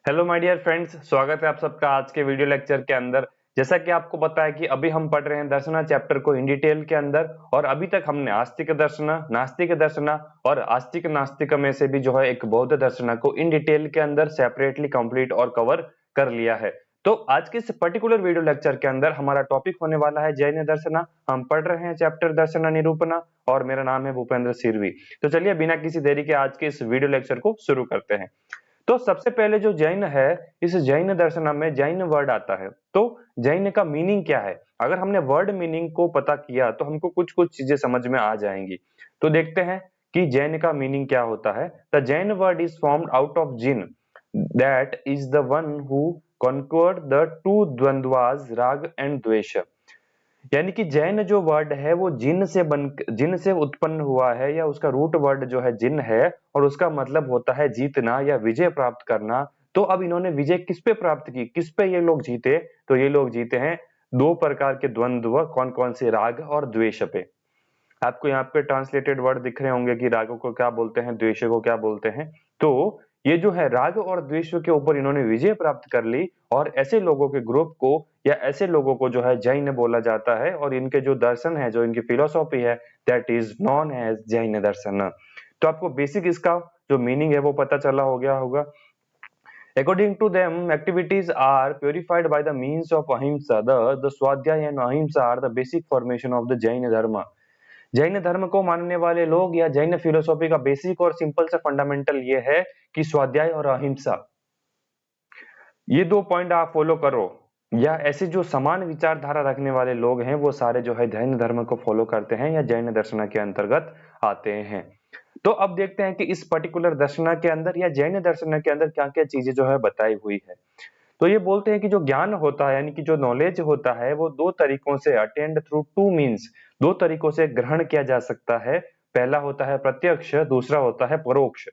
Hello my dear friends, स्वागत है आप सबका आज के वीडियो लेक्चर के अंदर। जैसा कि आपको पता है कि अभी हम पढ़ रहे हैं दर्शना चैप्टर को इन डिटेल के अंदर, और अभी तक हमने आस्तिक दर्शना, नास्तिक दर्शना और आस्तिक नास्तिक में से भी जो है एक बौद्ध दर्शना को इन डिटेल के अंदर सेपरेटली कंप्लीट और कवर कर लिया है। तो आज के इस पर्टिकुलर वीडियो लेक्चर के अंदर हमारा टॉपिक होने वाला है जैन दर्शना। हम पढ़ रहे हैं चैप्टर दर्शना निरूपणा, और मेरा नाम है भूपेंद्र सिरवी। तो चलिए बिना किसी देरी के आज के इस वीडियो लेक्चर को शुरू करते हैं। तो सबसे पहले जो जैन है, इस जैन दर्शन में जैन वर्ड आता है। तो जैन का मीनिंग क्या है? अगर हमने वर्ड मीनिंग को पता किया तो हमको कुछ कुछ चीजें समझ में आ जाएंगी। तो देखते हैं कि जैन का मीनिंग क्या होता है। The Jain word is formed out of Jin, that is the one who conquered the two द्वंद्वास राग एंड द्वेष। यानी कि जैन जो वर्ड है वो जिन से उत्पन्न हुआ है, या उसका रूट वर्ड जो है जिन है, और उसका मतलब होता है जीतना या विजय प्राप्त करना। तो अब इन्होंने विजय किस पे प्राप्त की, किस पे ये लोग जीते? तो ये लोग जीते हैं दो प्रकार के द्वंद्व, कौन कौन से? राग और द्वेष पे। आपको यहाँ पे ट्रांसलेटेड वर्ड दिख रहे होंगे कि रागों को क्या बोलते हैं, द्वेषों को क्या बोलते हैं। तो ये जो है राग और द्वेष के ऊपर इन्होंने विजय प्राप्त कर ली, और ऐसे लोगों के ग्रुप को या ऐसे लोगों को जो है जैन बोला जाता है। और इनके जो दर्शन है, जो इनकी फिलोसॉफी है, that is known as Jain दर्शन। तो आपको बेसिक इसका जो मीनिंग है वो पता चला हो गया होगा। According to them, activities are purified by the means of ahimsa. The swadhyaya and ahimsa are the basic formation of the Jain dharma. Jain धर्म को मानने वाले लोग या जैन फिलोसॉफी का बेसिक और सिंपल सा फंडामेंटल ये है कि स्वाध्याय और अहिंसा, ये दो पॉइंट आप फॉलो करो, या ऐसे जो समान विचारधारा रखने वाले लोग हैं वो सारे जो है जैन धर्म को फॉलो करते हैं या जैन दर्शन के अंतर्गत आते हैं। तो अब देखते हैं कि इस पर्टिकुलर दर्शन के अंदर या जैन दर्शन के अंदर क्या क्या चीजें जो है बताई हुई है। तो ये बोलते हैं कि जो ज्ञान होता है, यानी कि जो नॉलेज होता है, वो दो तरीकों से अटेंड थ्रू टू मीन्स, दो तरीकों से ग्रहण किया जा सकता है। पहला होता है प्रत्यक्ष, दूसरा होता है परोक्ष।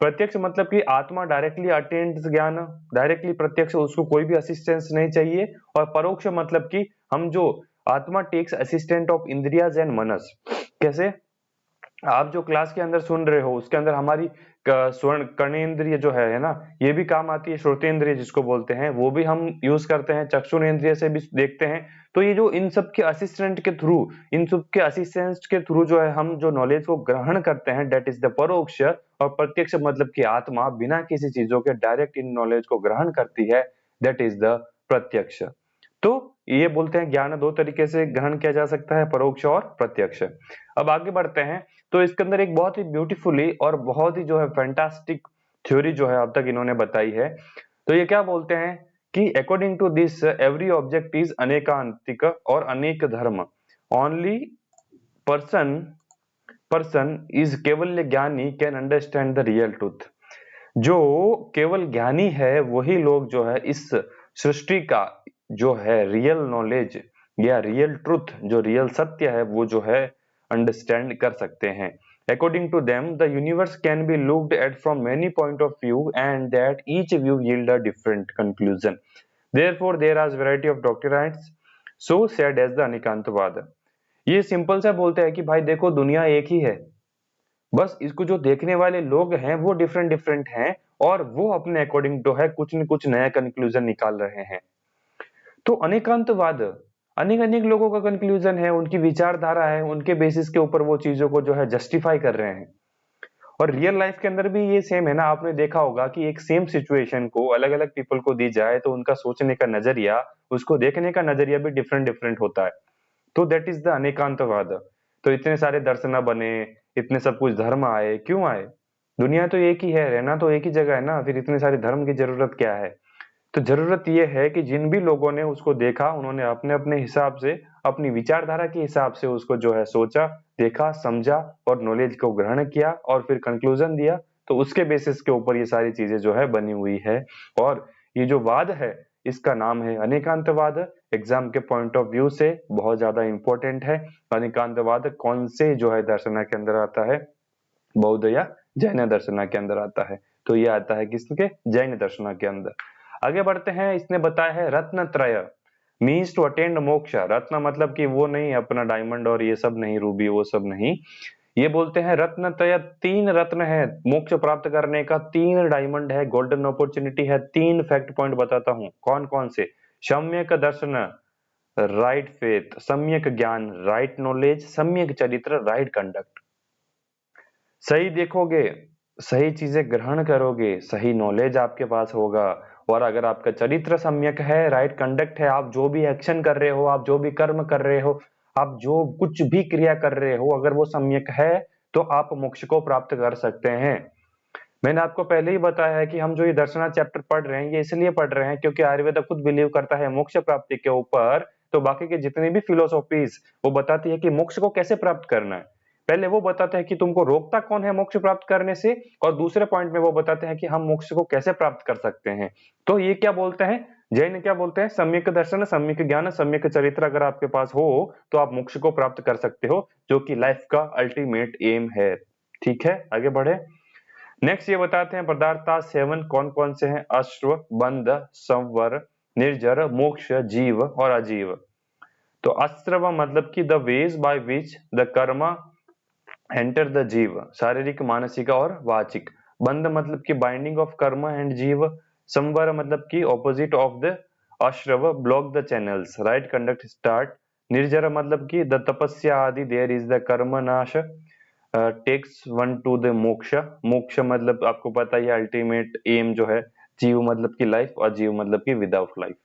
प्रत्यक्ष मतलब कि आत्मा डायरेक्टली अटेंड्स ज्ञान, डायरेक्टली प्रत्यक्ष, उसको कोई भी असिस्टेंस नहीं चाहिए। और परोक्ष मतलब कि हम जो आत्मा टेक्स असिस्टेंट ऑफ इंद्रियाज एंड मनस। कैसे? आप जो क्लास के अंदर सुन रहे हो उसके अंदर हमारी स्वर्ण कर्णेंद्रिय जो है ना, ये भी काम आती है। श्रोतेंद्रिय जिसको बोलते हैं वो भी हम यूज करते हैं, चक्षुरेंद्रिय से भी देखते हैं। तो ये जो इन सब के असिस्टेंट के थ्रू, इन सब के असिस्टेंट के थ्रू जो है हम जो नॉलेज को ग्रहण करते हैं, डेट इज द परोक्ष। और प्रत्यक्ष मतलब कि आत्मा बिना किसी चीजों के डायरेक्ट इन नॉलेज को ग्रहण करती है, दैट इज द प्रत्यक्ष। तो ये बोलते हैं ज्ञान दो तरीके से ग्रहण किया जा सकता है, परोक्ष और प्रत्यक्ष। अब आगे बढ़ते हैं। तो इसके अंदर एक बहुत ही ब्यूटीफुली और बहुत ही जो है फैंटास्टिक थ्योरी जो है अब तक इन्होंने बताई है। तो ये क्या बोलते हैं कि according to this every object is अनेकांतिक और अनेक धर्म। ओनली पर्सन पर्सन इज केवल ज्ञानी can understand the real truth. जो केवल ज्ञानी है वही लोग जो है इस सृष्टि का जो है रियल नॉलेज या रियल ट्रुथ, जो रियल सत्य है, वो जो है अंडरस्टैंड कर सकते हैं। According to them, the universe can be looked at from many point of view, and that each view yield a different conclusion. Therefore, there are variety of doctrines, so said as the अनिकांतवाद। ये simple सा बोलते हैं कि भाई देखो दुनिया एक ही है, बस इसको जो देखने वाले लोग हैं वो डिफरेंट डिफरेंट हैं, और वो अपने अकॉर्डिंग जो है कुछ न कुछ नया कंक्लूजन निकाल रहे हैं। तो अनेकांतवाद अनेक अनेक लोगों का कंक्लूजन है, उनकी विचारधारा है, उनके बेसिस के ऊपर वो चीजों को जो है जस्टिफाई कर रहे हैं। और रियल लाइफ के अंदर भी ये सेम है ना। आपने देखा होगा कि एक सेम सिचुएशन को अलग अलग पीपल को दी जाए तो उनका सोचने का नजरिया, उसको देखने का नजरिया भी डिफरेंट डिफरेंट होता है। तो दैट इज द अनेकांतवाद। तो इतने सारे दर्शन बने, इतने सब कुछ धर्म आए, क्यों आए? दुनिया तो एक ही है, रहना तो एक ही जगह है ना, फिर इतने सारे धर्म की जरूरत क्या है? तो जरूरत यह है कि जिन भी लोगों ने उसको देखा, उन्होंने अपने अपने हिसाब से, अपनी विचारधारा के हिसाब से उसको जो है सोचा, देखा, समझा और नॉलेज को ग्रहण किया और फिर कंक्लूजन दिया। तो उसके बेसिस के ऊपर ये सारी चीजें जो है बनी हुई है। और ये जो वाद है इसका नाम है अनेकांतवाद। एग्जाम के पॉइंट ऑफ व्यू से बहुत ज्यादा इंपॉर्टेंट है। अनेकांतवाद कौन से जो है दर्शन के अंदर आता है? बौद्ध या जैन दर्शन के अंदर आता है। तो ये आता है किसके? जैन दर्शन के अंदर। आगे बढ़ते हैं। इसने बताया है रत्न त्रय मीन्स टू अटेंड मोक्ष। रत्न मतलब कि वो नहीं अपना डायमंड और ये सब नहीं, रूबी वो सब नहीं। ये बोलते हैं रत्नत्रय, 3 रत्न है मोक्ष प्राप्त करने का, 3 डायमंड है, गोल्डन अपॉर्चुनिटी है। 3 फैक्ट पॉइंट बताता हूँ कौन कौन से। सम्यक दर्शन, राइट फेथ, सम्यक ज्ञान, राइट नॉलेज, सम्यक चरित्र, राइट कंडक्ट। सही देखोगे, सही चीजें ग्रहण करोगे, सही नॉलेज आपके पास होगा, और अगर आपका चरित्र सम्यक है, राइट कंडक्ट है, आप जो भी एक्शन कर रहे हो, आप जो भी कर्म कर रहे हो, आप जो कुछ भी क्रिया कर रहे हो, अगर वो सम्यक है तो आप मोक्ष को प्राप्त कर सकते हैं। मैंने आपको पहले ही बताया है कि हम जो ये दर्शना चैप्टर पढ़ रहे हैं ये इसलिए पढ़ रहे हैं क्योंकि आयुर्वेद खुद बिलीव करता है मोक्ष प्राप्ति के ऊपर। तो बाकी के जितनी भी फिलोसॉफीज वो बताती है कि मोक्ष को कैसे प्राप्त करना है। पहले वो बताते हैं कि तुमको रोकता कौन है मोक्ष प्राप्त करने से, और दूसरे पॉइंट में वो बताते हैं कि हम मोक्ष को कैसे प्राप्त कर सकते हैं। तो ये क्या बोलते हैं, जैन क्या बोलते हैं, सम्यक दर्शन, सम्यक ज्ञान, सम्यक चरित्र अगर आपके पास हो तो आप मोक्ष को प्राप्त कर सकते हो, जो कि लाइफ का अल्टीमेट एम है। ठीक है, आगे बढ़े। नेक्स्ट ये बताते हैं पदार्थ 7 कौन कौन से हैं। अश्व, बंध, संवर, निर्जर, मोक्ष, जीव और अजीव। तो अश्व मतलब कि the ways by which the कर्म एंटर द जीव, शारीरिक, मानसिक और वाचिक। बंध मतलब कि बाइंडिंग ऑफ कर्म एंड जीव। संवर मतलब कि ऑपोजिट ऑफ द अश्रव, block the channels, right conduct start. निर्जर मतलब कि द तपस्या आदि, देयर इज द कर्म नाश, टेक्स वन टू द मोक्ष। मोक्ष मतलब आपको पता ही अल्टीमेट एम जो है। जीव मतलब की लाइफ, और जीव मतलब की विदाउट लाइफ।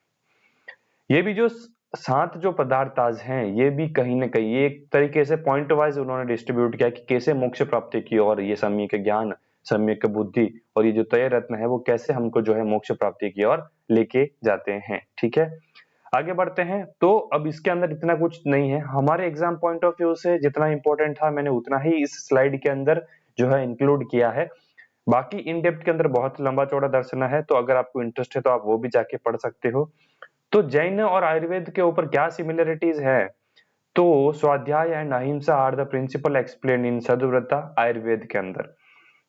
ये भी जो 7 जो पदार्थ आज हैं ये भी कहीं ना कहीं ये एक तरीके से पॉइंट वाइज उन्होंने डिस्ट्रीब्यूट किया कि कैसे मोक्ष प्राप्ति की, और ये सम्यक ज्ञान, सम्यक बुद्धि और ये जो तय रत्न है वो कैसे हमको जो है मोक्ष प्राप्ति की ओर लेके जाते हैं। ठीक है, आगे बढ़ते हैं। तो अब इसके अंदर इतना कुछ नहीं है, हमारे एग्जाम पॉइंट ऑफ व्यू से जितना इंपॉर्टेंट था मैंने उतना ही इस स्लाइड के अंदर जो है इंक्लूड किया है। बाकी इन डेप्थ के अंदर बहुत लंबा चौड़ा दर्शन है, तो अगर आपको इंटरेस्ट है तो आप वो भी जाके पढ़ सकते हो। तो जैन और आयुर्वेद के ऊपर क्या सिमिलरिटीज है, तो स्वाध्याय एंड अहिंसा are the principle explain in सद्व्रता आयुर्वेद के अंदर।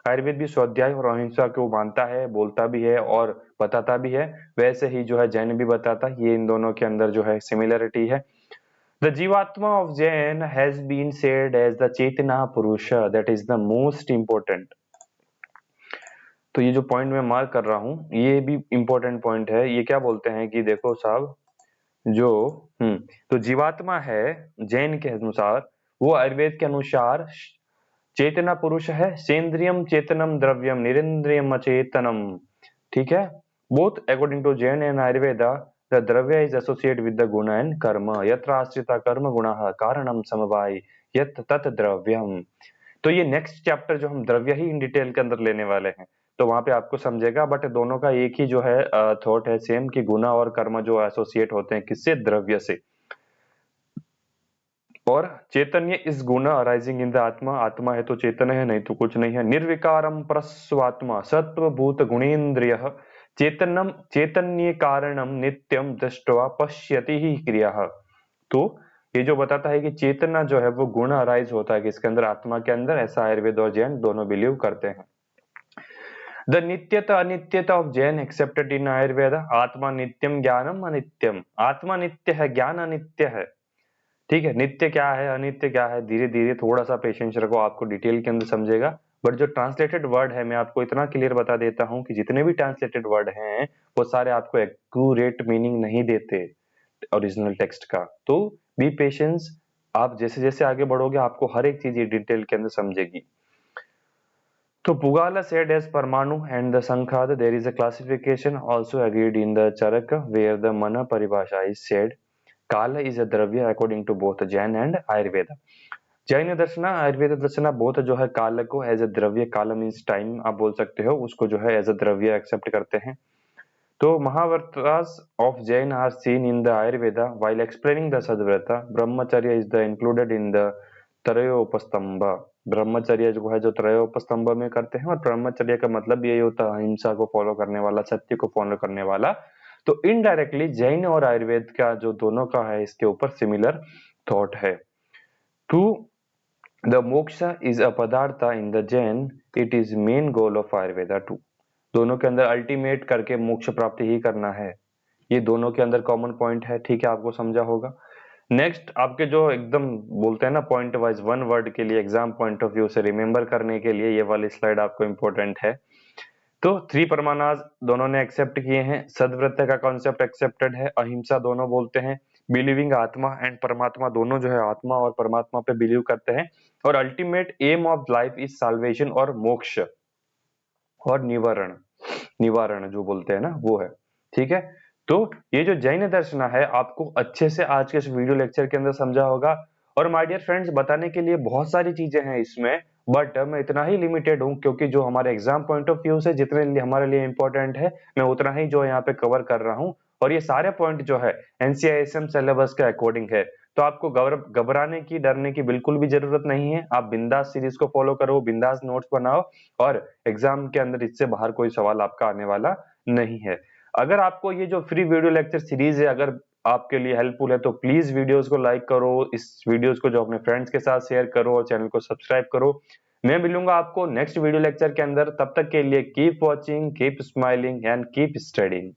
आयुर्वेद भी स्वाध्याय और अहिंसा को मानता है, बोलता भी है और बताता भी है, वैसे ही जो है जैन भी बताता है। ये इन दोनों के अंदर जो है सिमिलरिटी है। द जीवात्मा of Jain has been said as the चेतना पुरुष, that is the most important. तो ये जो पॉइंट मैं मार्क कर रहा हूं ये भी इंपॉर्टेंट पॉइंट है। ये क्या बोलते हैं कि देखो साहब, जो तो जीवात्मा है जैन के अनुसार, वो आयुर्वेद के अनुसार चेतना पुरुष है। सेंद्रियम चेतनम द्रव्यम निरेंद्रियम अचेतनम। ठीक है, both according to Jain and Ayurveda the dravya is associate with the guna and karma, यत्र आश्रिता कर्म गुणः कारणम समवाय यत् तत् द्रव्यम। तो ये नेक्स्ट चैप्टर जो हम द्रव्य ही इन डिटेल के अंदर लेने वाले हैं, तो वहां पे आपको समझेगा, बट दोनों का एक ही जो है थॉट है सेम, कि गुना और कर्म जो एसोसिएट होते हैं किससे, द्रव्य से। और चैतन्य इस गुण अराइजिंग इन द आत्मा, आत्मा है तो चेतन है, नहीं तो कुछ नहीं है। निर्विकारम परस्वात्मा सत्व भूत गुणेन्द्रिय चेतनम चैतन्य कारणम नित्यम दृष्ट्वा पश्यति ही क्रिया। तो ये जो बताता है कि चेतना जो है वो गुण अराइज होता है किसके अंदर, आत्मा के अंदर, ऐसा आयुर्वेद और जैन दोनों बिलीव करते हैं। द नित्यता अनित्यता of Jain accepted in Ayurveda, आत्मा नित्यम ज्ञानम अनित्यम। आत्मा नित्य है, ज्ञान अनित्य है। ठीक है, नित्य क्या है, अनित्य क्या है, धीरे धीरे थोड़ा सा पेशेंस रखो, आपको डिटेल के अंदर समझेगा। बट जो ट्रांसलेटेड वर्ड है मैं आपको इतना क्लियर बता देता हूं कि जितने भी ट्रांसलेटेड वर्ड हैं वो सारे आपको एक्यूरेट मीनिंग नहीं देते ओरिजिनल टेक्स्ट का। तो बी पेशेंस, आप जैसे जैसे आगे बढ़ोगे आपको हर एक चीज डिटेल के अंदर समझेगी। तो Pugala said as Parmanu and the Sankhad, there is a classification also agreed in the Charaka where the Mana Paribhasha is said. Kala is a द्रव्य according to both Jain and Ayurveda. Jain Darshana Ayurveda Darshana both जो है काल को as a द्रव्य, काल means time आप बोल सकते हो, उसको जो है एज अ द्रव्य एक्सेप्ट करते हैं। तो महाव्रतास of Jain are seen in the Ayurveda while explaining the सद्व्रता, ब्रह्मचर्य is the included in the त्रयोपस्तंभ। ब्रह्मचर्य जो है जो त्रयोपस्तंभ में करते हैं, और ब्रह्मचर्य का मतलब यही होता है अहिंसा को फॉलो करने वाला, सत्य को फॉलो करने वाला। तो इनडायरेक्टली जैन और आयुर्वेद का जो दोनों का है इसके ऊपर सिमिलर थॉट है। To the moksha is a padarth in the Jain, it is main goal of Ayurveda too. दोनों के अंदर अल्टीमेट करके मोक्ष प्राप्ति ही करना है, ये दोनों के अंदर कॉमन पॉइंट है। ठीक है, आपको समझा होगा। नेक्स्ट आपके जो एकदम बोलते हैं ना पॉइंट वाइज वन वर्ड के लिए एग्जाम पॉइंट ऑफ व्यू से रिमेंबर करने के लिए ये वाली स्लाइड आपको इंपॉर्टेंट है। तो 3 परमानाज दोनों ने एक्सेप्ट किए हैं, सद्वृत्य का कॉन्सेप्ट एक्सेप्टेड है, अहिंसा दोनों बोलते हैं, बिलीविंग आत्मा एंड परमात्मा दोनों जो है आत्मा और परमात्मा पे बिलीव करते हैं, और ultimate aim of life is salvation और मोक्ष और निवारण, निवारण जो बोलते हैं ना वो है। ठीक है, तो ये जो जैन दर्शन है आपको अच्छे से आज के इस वीडियो लेक्चर के अंदर समझा होगा। और माय डियर फ्रेंड्स, बताने के लिए बहुत सारी चीजें हैं इसमें, बट मैं इतना ही लिमिटेड हूँ क्योंकि जो हमारे एग्जाम पॉइंट ऑफ व्यू से जितने हमारे लिए इंपॉर्टेंट है मैं उतना ही जो यहाँ पे कवर कर रहा हूँ। और ये सारे पॉइंट जो है एनसीआईएसएम सिलेबस के अकॉर्डिंग है, तो आपको घबराने की डरने की बिल्कुल भी जरूरत नहीं है। आप बिंदास सीरीज को फॉलो करो, बिंदास नोट्स बनाओ, और एग्जाम के अंदर इससे बाहर कोई सवाल आपका आने वाला नहीं है। अगर आपको ये जो फ्री वीडियो लेक्चर सीरीज है अगर आपके लिए हेल्पफुल है तो प्लीज वीडियोस को लाइक करो, इस वीडियोस को जो अपने फ्रेंड्स के साथ शेयर करो और चैनल को सब्सक्राइब करो। मैं मिलूंगा आपको नेक्स्ट वीडियो लेक्चर के अंदर, तब तक के लिए keep watching, keep smiling and keep studying.